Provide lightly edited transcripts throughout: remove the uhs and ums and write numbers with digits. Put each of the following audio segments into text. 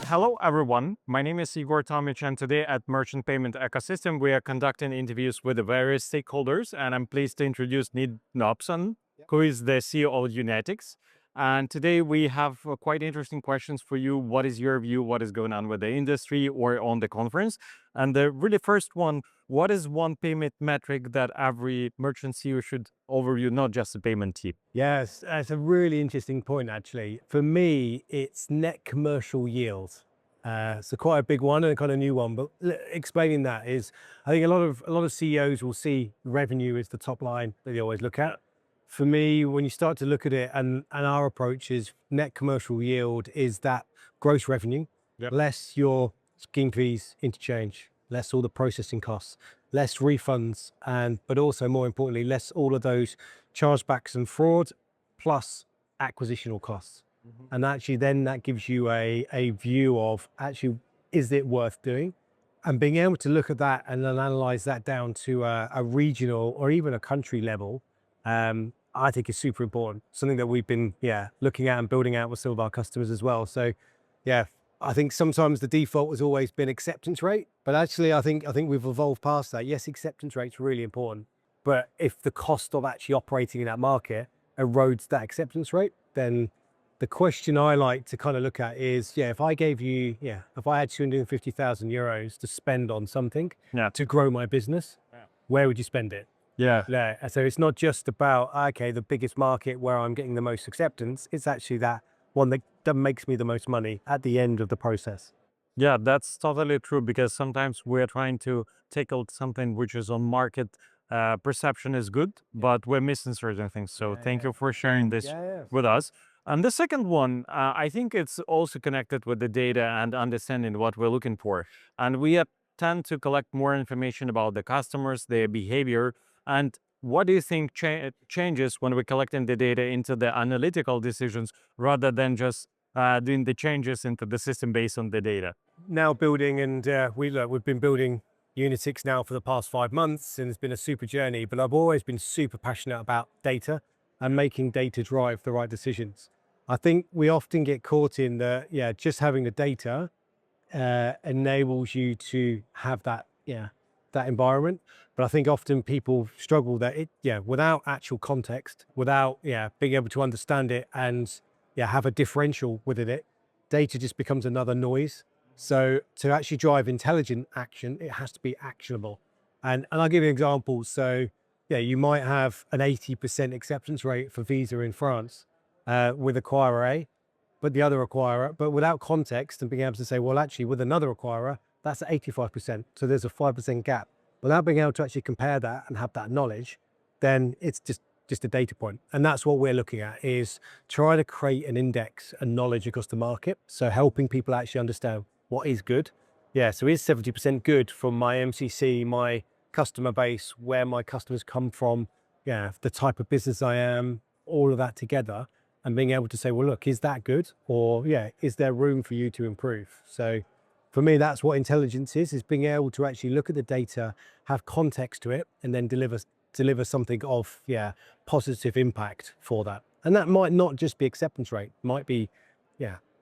Hello, everyone. My name is Igor Tomych, and today at Merchant Payment Ecosystem, we are conducting interviews with the various stakeholders, and I'm pleased to introduce Nick Dobson, who is the CEO of Unetics. And today we have quite interesting questions for you. What is your view? What is going on with the industry or on the conference? And the really first one, what is one payment metric that every merchant CEO should overview, not just the payment team? Yes, that's a really interesting point, actually. For me, it's net commercial yield. So quite a big one and a kind of new one. But explaining that is, I think a lot of CEOs will see revenue as the top line that they always look at. For me, when you start to look at it, and our approach is net commercial yield is that gross revenue, less your scheme fees, interchange, less all the processing costs, less refunds, but also more importantly, less all of those chargebacks and fraud, plus acquisitional costs. And actually then that gives you a view of actually, is it worth doing? And being able to look at that and then analyze that down to a regional or even a country level, I think is super important. Something that we've been, looking at and building out with some of our customers as well. So I think sometimes the default has always been acceptance rate, but actually I think we've evolved past that. Yes, acceptance rate's really important, but if the cost of actually operating in that market erodes that acceptance rate, then the question I like to kind of look at is, if I gave you, if I had 250,000 euros to spend on something to grow my business, where would you spend it? Yeah. So it's not just about, okay, the biggest market where I'm getting the most acceptance. It's actually that one that makes me the most money at the end of the process. Yeah, that's totally true, because sometimes we're trying to tackle something which is on market perception is good, but we're missing certain things. So thank you for sharing this with us. And the second one, I think it's also connected with the data and understanding what we're looking for. And we tend to collect more information about the customers, their behavior. And what do you think changes when we're collecting the data into the analytical decisions rather than just doing the changes into the system based on the data? Now building, and we've been building Unitics now for the past 5 months, and it's been a super journey, but I've always been super passionate about data and making data drive the right decisions. I think we often get caught in just having the data enables you to have that environment. But I think often people struggle that without actual context, without being able to understand it and have a differential within it, data just becomes another noise. So to actually drive intelligent action, it has to be actionable. And I'll give you an example. So you might have an 80% acceptance rate for Visa in France with acquirer A, but the other acquirer, but without context and being able to say, well, actually with another acquirer, that's at 85%. So there's a 5% gap. Without being able to actually compare that and have that knowledge, then it's just a data point. And that's what we're looking at, is try to create an index and knowledge across the market. So helping people actually understand what is good. So is 70% good from my MCC, my customer base, where my customers come from, the type of business I am, all of that together, and being able to say, well, look, is that good? Or is there room for you to improve? So for me, that's what intelligence is being able to actually look at the data, have context to it, and then deliver something of positive impact for that. And that might not just be acceptance rate, might be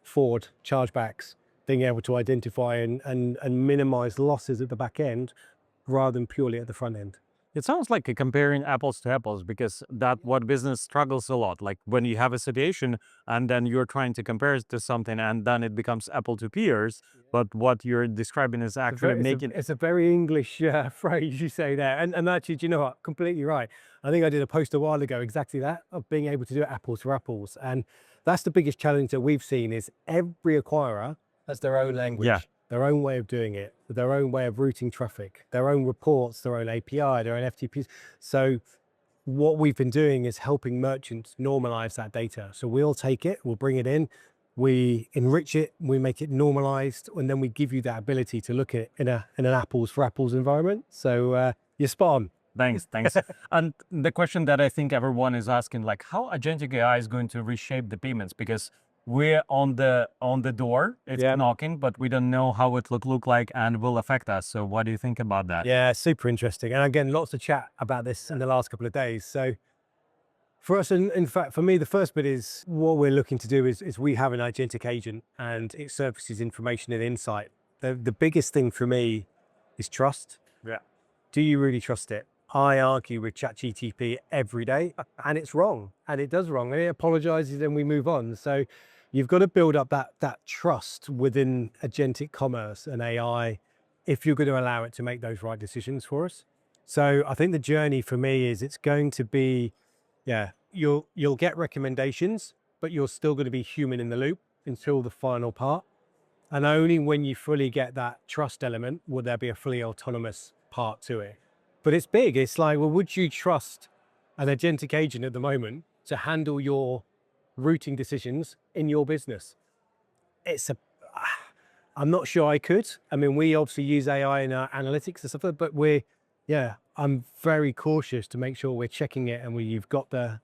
fraud, chargebacks, being able to identify and minimize losses at the back end rather than purely at the front end. It sounds like comparing apples to apples, because that's what business struggles a lot. Like when you have a situation and then you're trying to compare it to something, and then it becomes apple to pears. But what you're describing is actually making it's a very English phrase you say there. And actually, do you know what? Completely right. I think I did a post a while ago, exactly that, of being able to do apples to apples. And that's the biggest challenge that we've seen, is every acquirer has their own language, their own way of doing it, their own way of routing traffic, their own reports, their own API, their own FTPs. So what we've been doing is helping merchants normalize that data. So we'll take it, we'll bring it in, we enrich it, we make it normalized, and then we give you that ability to look at it in an apples for apples environment. So you're spot on. Thanks. And the question that I think everyone is asking, like, how agentic AI is going to reshape the payments? Because we're on the door, it's knocking, but we don't know how it look like and will affect us. So what do you think about that? Yeah, super interesting. And again, lots of chat about this in the last couple of days. So For us, in fact, for me, the first bit is what we're looking to do is we have an agentic agent and it surfaces information and insight. The biggest thing for me is trust. Yeah. Do you really trust it? I argue with ChatGPT every day and it's wrong and it does wrong and it apologizes and we move on. So you've got to build up that trust within agentic commerce and AI if you're going to allow it to make those right decisions for us. So I think the journey for me is it's going to be, yeah, you'll get recommendations, but you're still going to be human in the loop until the final part. And only when you fully get that trust element will there be a fully autonomous part to it. But it's big. It's like, well, would you trust an agentic agent at the moment to handle your routing decisions in your business? I'm not sure I could. I mean, we obviously use AI in our analytics and stuff, but I'm very cautious to make sure we're checking it and you've got the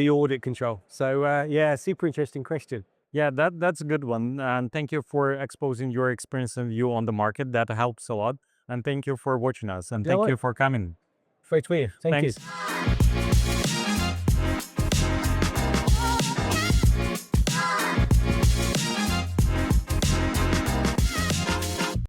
audit control. So super interesting question. Yeah, that's a good one. And thank you for exposing your experience and view on the market. That helps a lot. And thank you for watching us. And thank you for coming. Great to meet you. Thank you. Thanks.